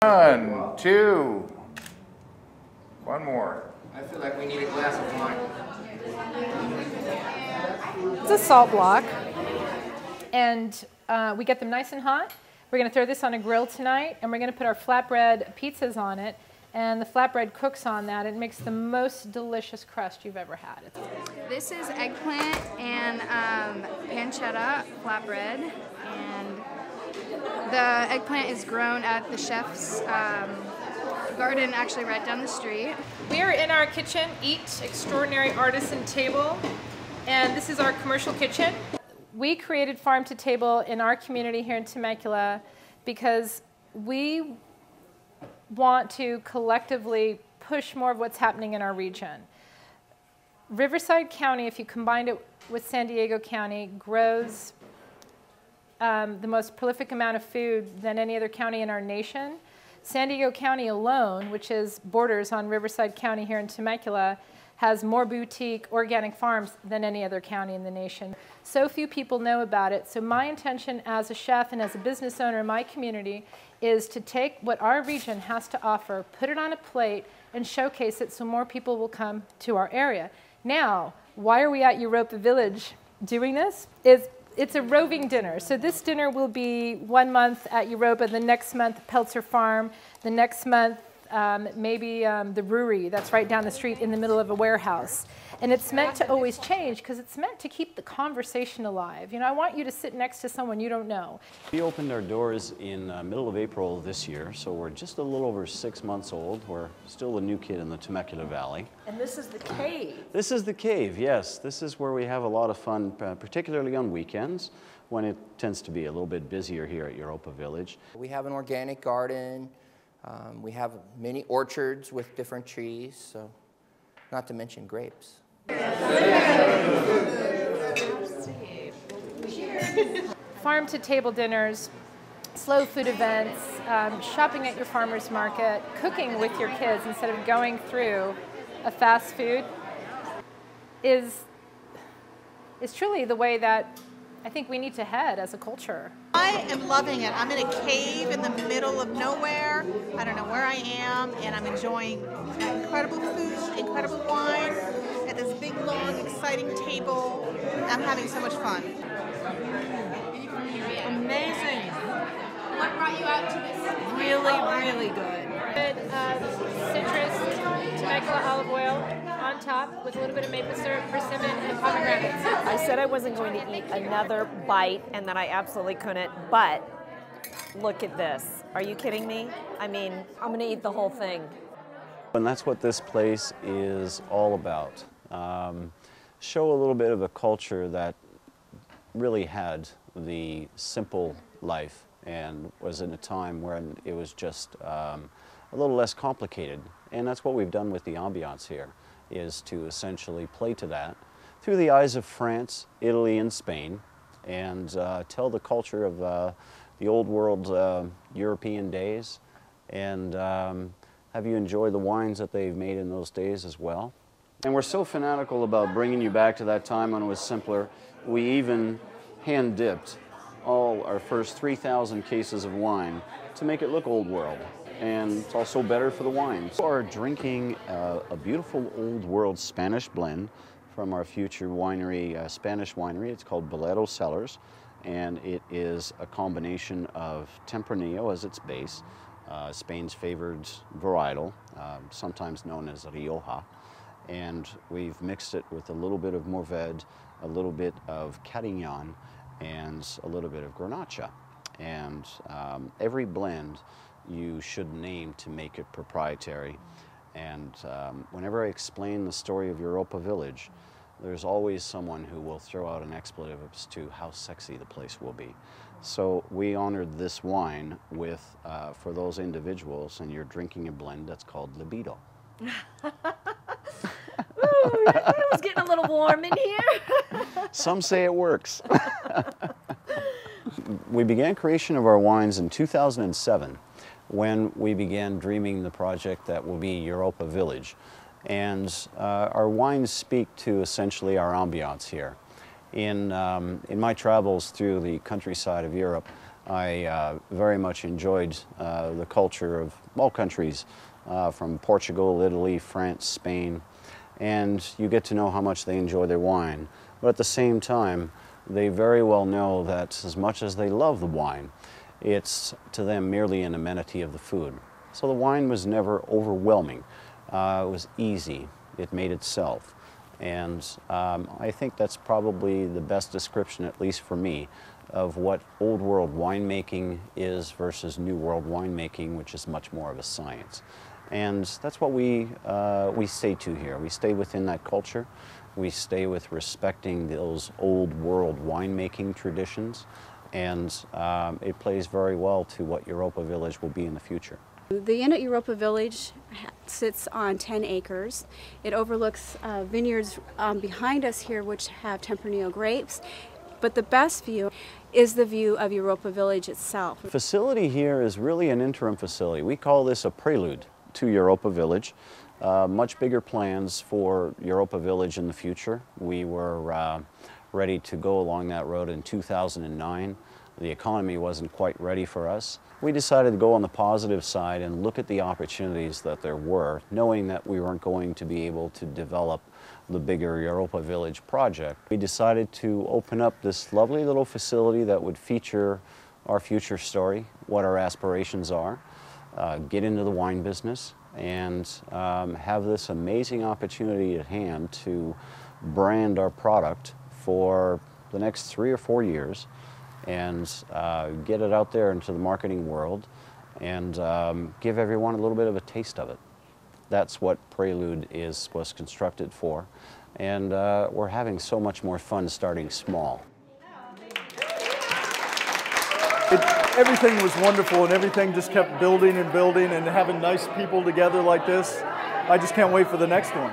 1, 2. One more. I feel like we need a glass of wine. It's a salt block, and we get them nice and hot. We're going to throw this on a grill tonight, and we're going to put our flatbread pizzas on it, and the flatbread cooks on that. It makes the most delicious crust you've ever had. This is eggplant and pancetta flatbread, and the eggplant is grown at the chef's garden, actually right down the street. We are in our kitchen, E.A.T, Extraordinary Artisan Table, and this is our commercial kitchen. We created Farm to Table in our community here in Temecula because we want to collectively push more of what's happening in our region. Riverside County, if you combined it with San Diego County, grows the most prolific amount of food than any other county in our nation. San Diego County alone, which is borders on Riverside County here in Temecula, has more boutique organic farms than any other county in the nation. So few people know about it. So my intention as a chef and as a business owner in my community is to take what our region has to offer, put it on a plate, and showcase it so more people will come to our area. Now, why are we at Europa Village doing this? It's a roving dinner. So this dinner will be 1 month at Europa, the next month Peltzer Farm, the next month maybe the brewery that's right down the street in the middle of a warehouse. And it's meant to always change because it's meant to keep the conversation alive. You know, I want you to sit next to someone you don't know. We opened our doors in middle of April this year, so we're just a little over 6 months old. We're still a new kid in the Temecula Valley. And this is the cave. This is the cave, yes. This is where we have a lot of fun, particularly on weekends, when it tends to be a little bit busier here at Europa Village. We have an organic garden. We have many orchards with different trees, so not to mention grapes. Farm to table dinners, slow food events, shopping at your farmer's market, cooking with your kids instead of going through a fast food is truly the way that I think we need to head as a culture. I am loving it. I'm in a cave in the middle of nowhere. I don't know where I am, and I'm enjoying incredible food, incredible wine, at this big, long, exciting table. I'm having so much fun. Amazing. What brought you out to this? Really good. Good citrus, Temecula olive oil on top with a little bit of maple syrup, persimmon, and pomegranates. I said I wasn't going to eat another bite and that I absolutely couldn't, but look at this. Are you kidding me? I mean, I'm going to eat the whole thing. And that's what this place is all about. Show a little bit of a culture that really had the simple life and was in a time when it was just a little less complicated. And that's what we've done with the ambiance here, is to essentially play to that through the eyes of France, Italy, and Spain, and tell the culture of the old world European days, and have you enjoy the wines that they've made in those days as well. And we're so fanatical about bringing you back to that time when it was simpler, we even hand-dipped all our first 3,000 cases of wine to make it look old world. And it's also better for the wine. We are drinking a beautiful old world Spanish blend from our future winery, Spanish winery. It's called Bolero Cellars, and it is a combination of Tempranillo as its base, Spain's favored varietal, sometimes known as Rioja, and we've mixed it with a little bit of Mourvèdre, a little bit of Carignan, and a little bit of Grenache. And every blend you should name to make it proprietary. And whenever I explain the story of Europa Village, there's always someone who will throw out an expletive as to how sexy the place will be. So we honored this wine with, for those individuals, and you're drinking a blend that's called Libido. Ooh, it was getting a little warm in here. Some say it works. We began creation of our wines in 2007 when we began dreaming the project that will be Europa Village. And our wines speak to essentially our ambiance here. In my travels through the countryside of Europe, I very much enjoyed the culture of all countries, from Portugal, Italy, France, Spain, and you get to know how much they enjoy their wine. But at the same time, they very well know that as much as they love the wine, it's to them merely an amenity of the food. So the wine was never overwhelming. It was easy. It made itself. And I think that's probably the best description, at least for me, of what old world winemaking is versus new world winemaking, which is much more of a science. And that's what we stay to here. We stay within that culture. We stay with respecting those old world winemaking traditions. And it plays very well to what Europa Village will be in the future. The Inn at Europa Village sits on 10 acres. It overlooks vineyards behind us here which have Tempranillo grapes. But the best view is the view of Europa Village itself. The facility here is really an interim facility. We call this a prelude to Europa Village. Much bigger plans for Europa Village in the future. We were ready to go along that road in 2009. The economy wasn't quite ready for us. We decided to go on the positive side and look at the opportunities that there were, knowing that we weren't going to be able to develop the bigger Europa Village project. We decided to open up this lovely little facility that would feature our future story, what our aspirations are, get into the wine business, and have this amazing opportunity at hand to brand our product for the next 3 or 4 years and get it out there into the marketing world and give everyone a little bit of a taste of it. That's what Prelude was constructed for, and we're having so much more fun starting small. Everything was wonderful, and everything just kept building and building, and having nice people together like this. I just can't wait for the next one.